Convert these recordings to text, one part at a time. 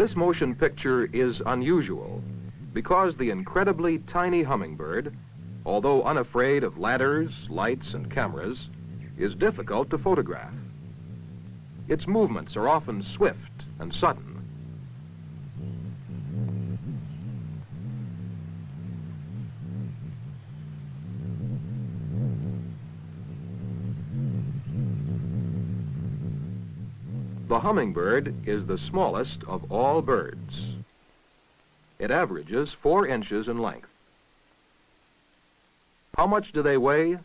This motion picture is unusual because the incredibly tiny hummingbird, although unafraid of ladders, lights, and cameras, is difficult to photograph. Its movements are often swift and sudden. The hummingbird is the smallest of all birds. It averages 4 inches in length. How much do they weigh?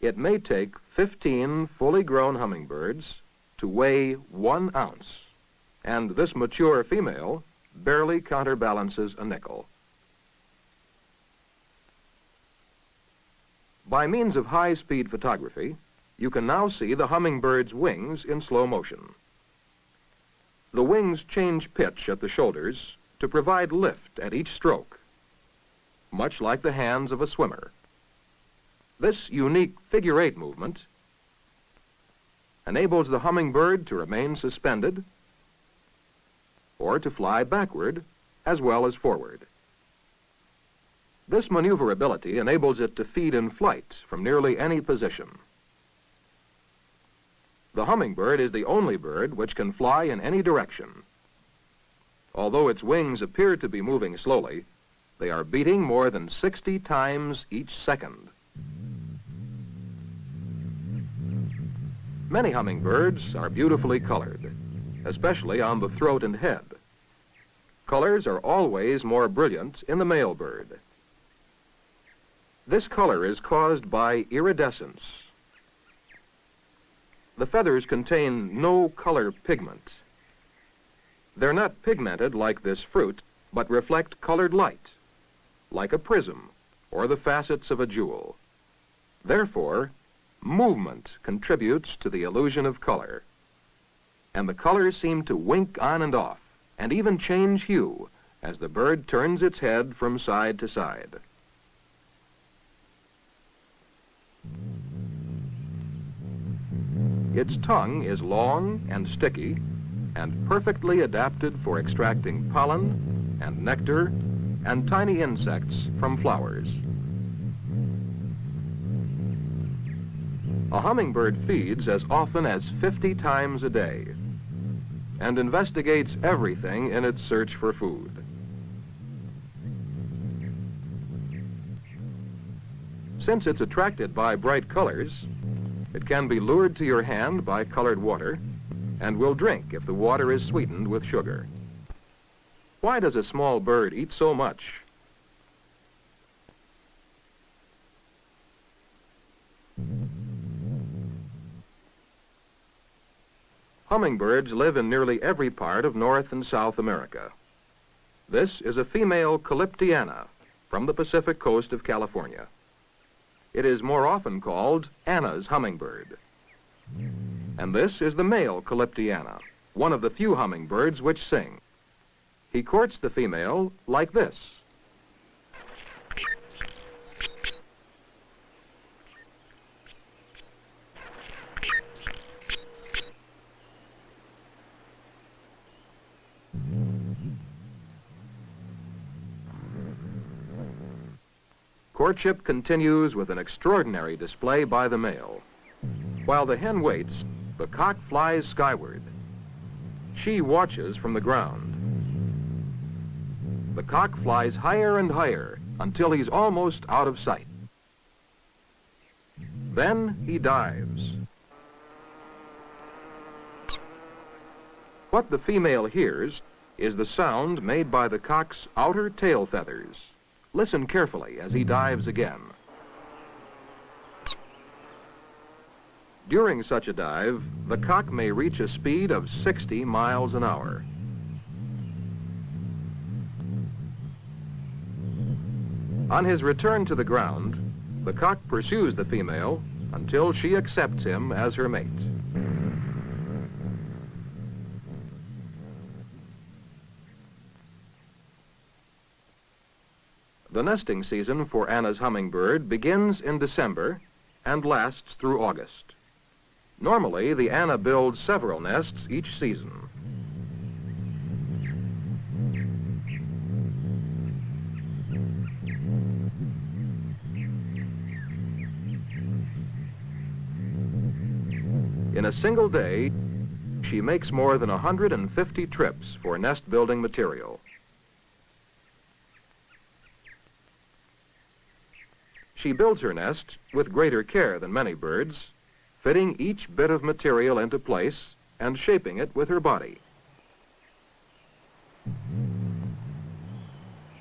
It may take 15 fully grown hummingbirds to weigh 1 ounce, and this mature female barely counterbalances a nickel. By means of high-speed photography, you can now see the hummingbird's wings in slow motion. The wings change pitch at the shoulders to provide lift at each stroke, much like the hands of a swimmer. This unique figure-8 movement enables the hummingbird to remain suspended or to fly backward as well as forward. This maneuverability enables it to feed in flight from nearly any position. The hummingbird is the only bird which can fly in any direction. Although its wings appear to be moving slowly, they are beating more than 60 times each second. Many hummingbirds are beautifully colored, especially on the throat and head. Colors are always more brilliant in the male bird. This color is caused by iridescence. The feathers contain no color pigment. They're not pigmented like this fruit, but reflect colored light, like a prism or the facets of a jewel. Therefore, movement contributes to the illusion of color, and the colors seem to wink on and off, and even change hue as the bird turns its head from side to side. Its tongue is long and sticky and perfectly adapted for extracting pollen and nectar and tiny insects from flowers. A hummingbird feeds as often as 50 times a day and investigates everything in its search for food. Since it's attracted by bright colors, it can be lured to your hand by colored water and will drink if the water is sweetened with sugar. Why does a small bird eat so much? Hummingbirds live in nearly every part of North and South America. This is a female Calyptiana from the Pacific coast of California. It is more often called Anna's hummingbird. And this is the male Calyptiana, one of the few hummingbirds which sing. He courts the female like this. Courtship continues with an extraordinary display by the male. While the hen waits, the cock flies skyward. She watches from the ground. The cock flies higher and higher until he's almost out of sight. Then he dives. What the female hears is the sound made by the cock's outer tail feathers. Listen carefully as he dives again. During such a dive, the cock may reach a speed of 60 miles an hour. On his return to the ground, the cock pursues the female until she accepts him as her mate. The nesting season for Anna's hummingbird begins in December and lasts through August. Normally, the Anna builds several nests each season. In a single day, she makes more than 150 trips for nest building material. She builds her nest with greater care than many birds, fitting each bit of material into place and shaping it with her body.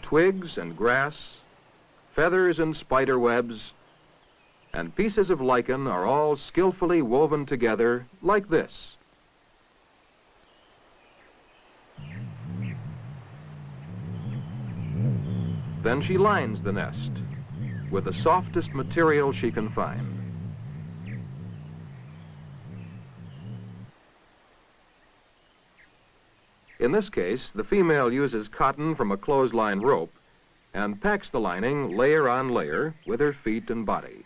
Twigs and grass, feathers and spider webs, and pieces of lichen are all skillfully woven together like this. Then she lines the nest with the softest material she can find. In this case, the female uses cotton from a clothesline rope and packs the lining layer on layer with her feet and body.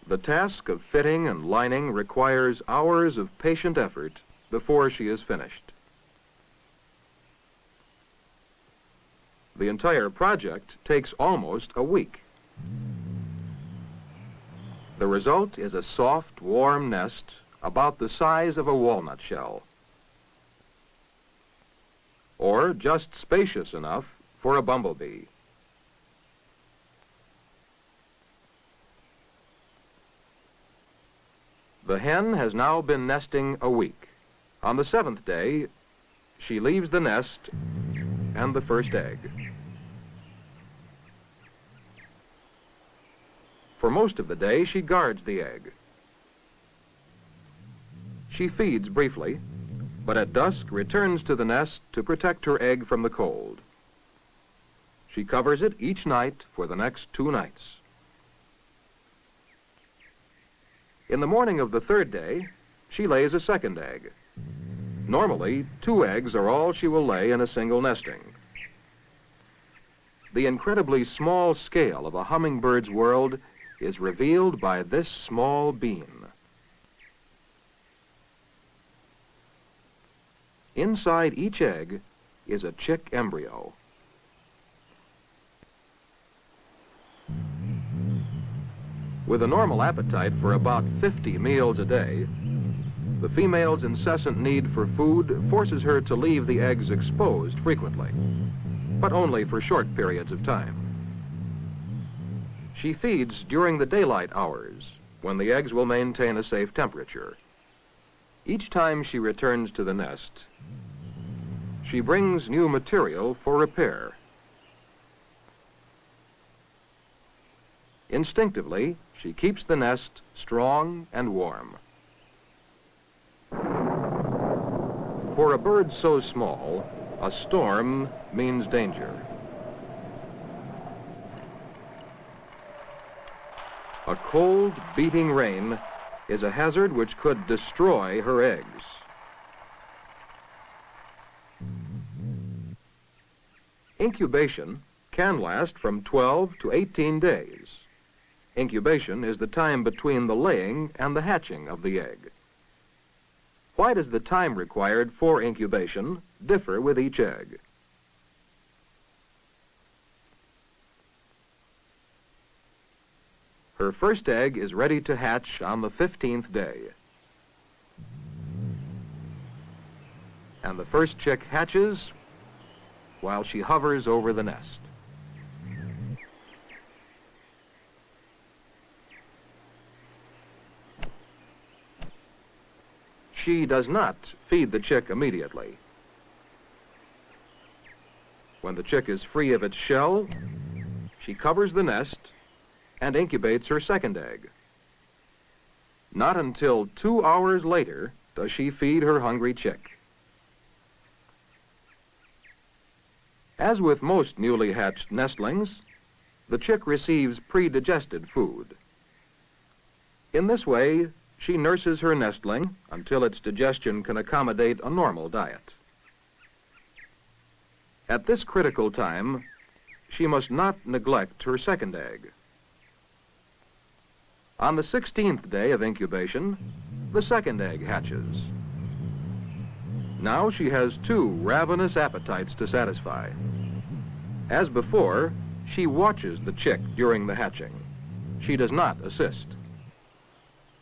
The task of fitting and lining requires hours of patient effort before she is finished. The entire project takes almost a week. The result is a soft, warm nest about the size of a walnut shell, or just spacious enough for a bumblebee. The hen has now been nesting a week. On the 7th day, she leaves the nest and the first egg. For most of the day, she guards the egg. She feeds briefly, but at dusk returns to the nest to protect her egg from the cold. She covers it each night for the next 2 nights. In the morning of the 3rd day, she lays a second egg. Normally, 2 eggs are all she will lay in a single nesting. The incredibly small scale of a hummingbird's world is revealed by this small bean. Inside each egg is a chick embryo. With a normal appetite for about 50 meals a day, the female's incessant need for food forces her to leave the eggs exposed frequently, but only for short periods of time. She feeds during the daylight hours, when the eggs will maintain a safe temperature. Each time she returns to the nest, she brings new material for repair. Instinctively, she keeps the nest strong and warm. For a bird so small, a storm means danger. A cold, beating rain is a hazard which could destroy her eggs. Incubation can last from 12 to 18 days. Incubation is the time between the laying and the hatching of the egg. Why does the time required for incubation differ with each egg? Her first egg is ready to hatch on the 15th day. And the first chick hatches while she hovers over the nest. She does not feed the chick immediately. When the chick is free of its shell, she covers the nest and incubates her second egg. Not until 2 hours later does she feed her hungry chick. As with most newly hatched nestlings, the chick receives pre-digested food. In this way, she nurses her nestling until its digestion can accommodate a normal diet. At this critical time, she must not neglect her second egg. On the 16th day of incubation, the second egg hatches. Now she has two ravenous appetites to satisfy. As before, she watches the chick during the hatching. She does not assist.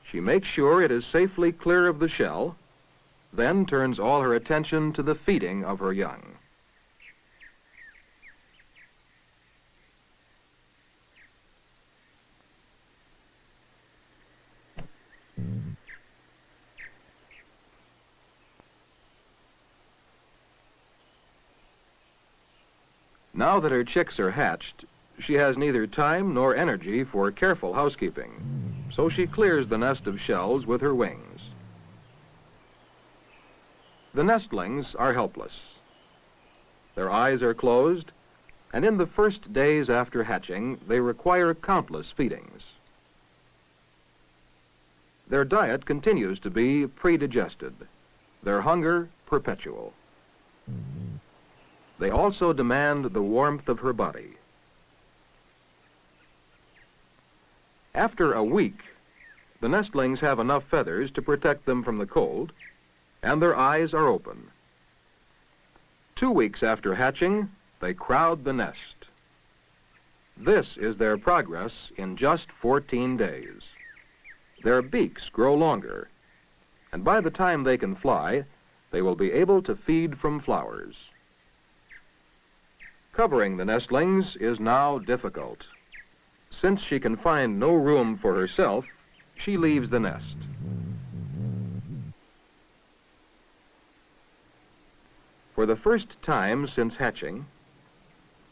She makes sure it is safely clear of the shell, then turns all her attention to the feeding of her young. Now that her chicks are hatched, she has neither time nor energy for careful housekeeping, so she clears the nest of shells with her wings. The nestlings are helpless. Their eyes are closed, and in the first days after hatching, they require countless feedings. Their diet continues to be predigested, their hunger perpetual. They also demand the warmth of her body. After a week, the nestlings have enough feathers to protect them from the cold, and their eyes are open. 2 weeks after hatching, they crowd the nest. This is their progress in just 14 days. Their beaks grow longer, and by the time they can fly, they will be able to feed from flowers. Covering the nestlings is now difficult. Since she can find no room for herself, she leaves the nest. For the first time since hatching,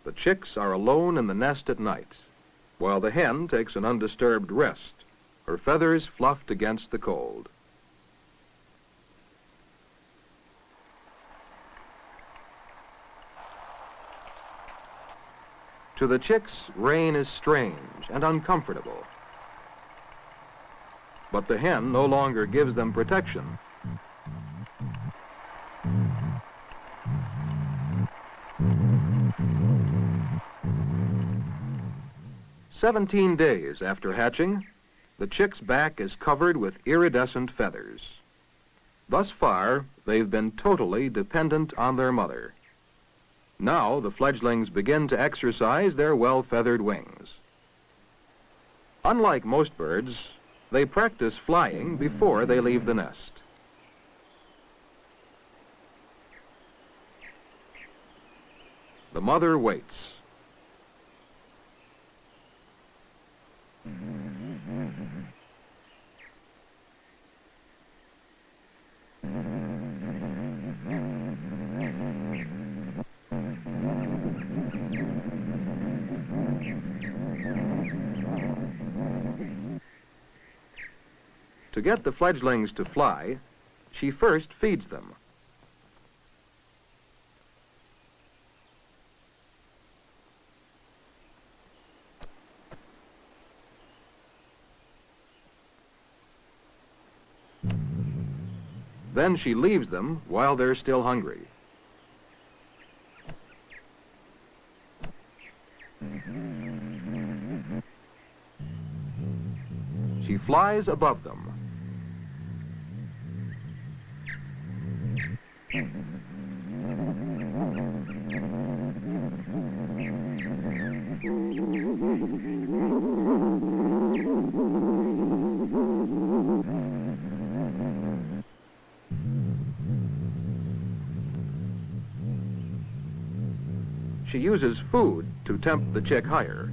the chicks are alone in the nest at night, while the hen takes an undisturbed rest, her feathers fluffed against the cold. To the chicks, rain is strange and uncomfortable. But the hen no longer gives them protection. "17 days after hatching, the chick's back is covered with iridescent feathers. Thus far, they've been totally dependent on their mother. Now the fledglings begin to exercise their well-feathered wings. Unlike most birds, they practice flying before they leave the nest. The mother waits. To get the fledglings to fly, she first feeds them. Then she leaves them while they're still hungry. She flies above them. She uses food to tempt the chick higher.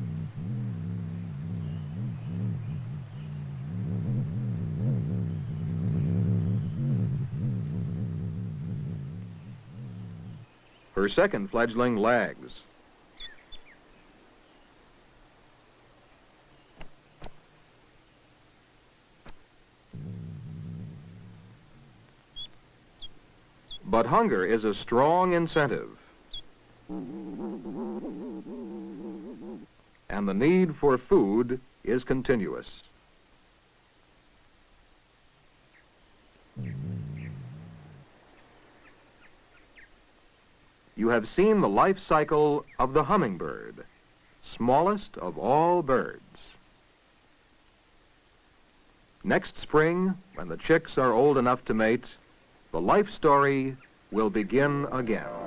Her second fledgling lags. But hunger is a strong incentive, and the need for food is continuous. You have seen the life cycle of the hummingbird, smallest of all birds. Next spring, when the chicks are old enough to mate, the life story will begin again.